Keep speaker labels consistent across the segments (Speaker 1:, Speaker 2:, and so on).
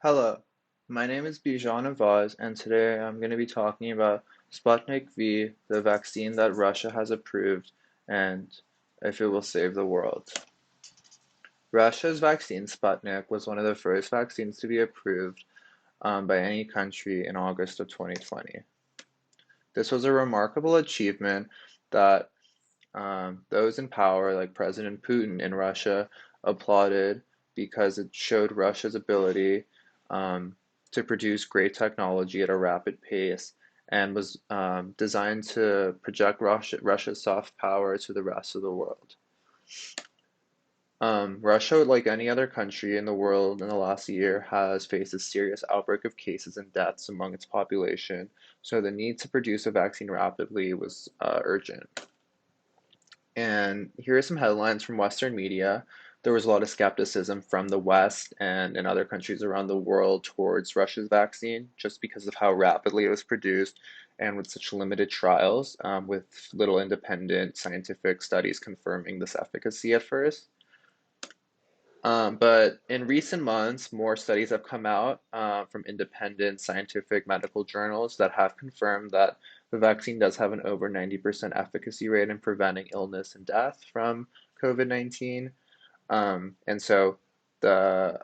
Speaker 1: Hello, my name is Bijan Avaz, and today I'm going to be talking about Sputnik V, the vaccine that Russia has approved, and if it will save the world. Russia's vaccine, Sputnik, was one of the first vaccines to be approved by any country in August of 2020. This was a remarkable achievement that those in power, like President Putin in Russia, applauded because it showed Russia's ability um, to produce great technology at a rapid pace and was designed to project Russia's soft power to the rest of the world. Russia, like any other country in the world in the last year, has faced a serious outbreak of cases and deaths among its population, so the need to produce a vaccine rapidly was urgent. And here are some headlines from Western media. There was a lot of skepticism from the West and in other countries around the world towards Russia's vaccine just because of how rapidly it was produced and with such limited trials, with little independent scientific studies confirming this efficacy at first. But in recent months, more studies have come out from independent scientific medical journals that have confirmed that the vaccine does have an over 90% efficacy rate in preventing illness and death from COVID-19. And so the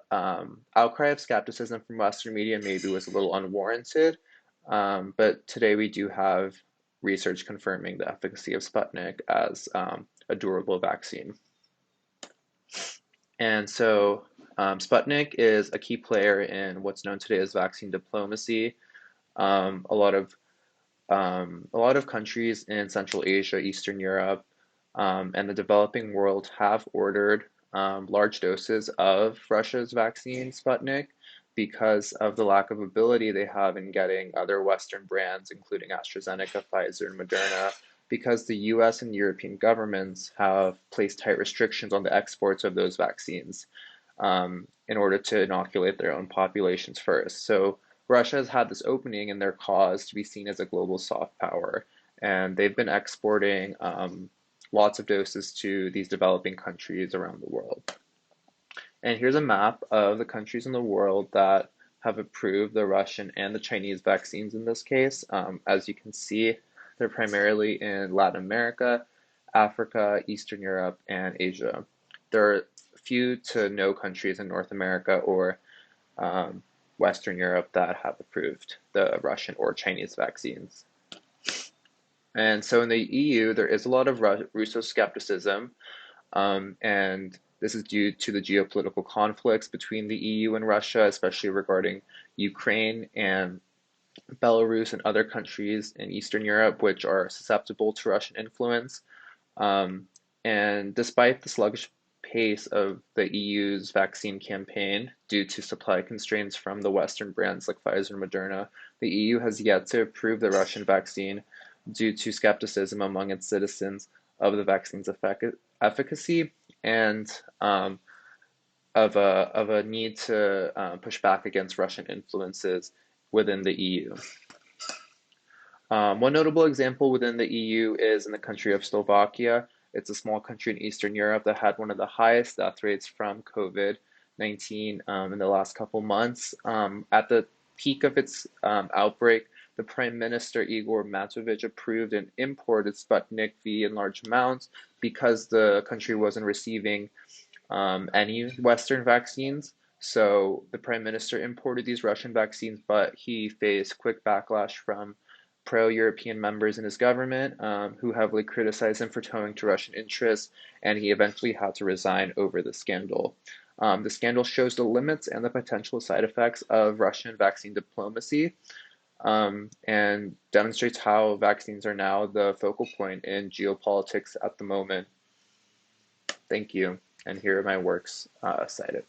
Speaker 1: outcry of skepticism from Western media maybe was a little unwarranted. But today we do have research confirming the efficacy of Sputnik as a durable vaccine. And so Sputnik is a key player in what's known today as vaccine diplomacy. Um, a lot of a lot of countries in Central Asia, Eastern Europe, and the developing world have ordered large doses of Russia's vaccine, Sputnik, because of the lack of ability they have in getting other Western brands, including AstraZeneca, Pfizer, and Moderna, because the US and European governments have placed tight restrictions on the exports of those vaccines in order to inoculate their own populations first. So Russia has had this opening in their cause to be seen as a global soft power, and they've been exporting lots of doses to these developing countries around the world. And here's a map of the countries in the world that have approved the Russian and the Chinese vaccines in this case. As you can see, they're primarily in Latin America, Africa, Eastern Europe, and Asia. There are few to no countries in North America or um, Western Europe that have approved the Russian or Chinese vaccines. And so in the EU, there is a lot of Russo skepticism, and this is due to the geopolitical conflicts between the EU and Russia, especially regarding Ukraine and Belarus and other countries in Eastern Europe, which are susceptible to Russian influence. Um, and despite the sluggish pace of the EU's vaccine campaign due to supply constraints from the Western brands like Pfizer and Moderna, the EU has yet to approve the Russian vaccine due to skepticism among its citizens of the vaccine's efficacy and of a need to push back against Russian influences within the EU. One notable example within the EU is in the country of Slovakia. It's a small country in Eastern Europe that had one of the highest death rates from COVID-19 in the last couple months. At the peak of its outbreak, the Prime Minister Igor Matovic approved and imported Sputnik V in large amounts because the country wasn't receiving any Western vaccines. So the Prime Minister imported these Russian vaccines, but he faced quick backlash from pro-European members in his government who heavily criticized him for towing to Russian interests, and he eventually had to resign over the scandal. The scandal shows the limits and the potential side effects of Russian vaccine diplomacy and demonstrates how vaccines are now the focal point in geopolitics at the moment. Thank you, and here are my works cited.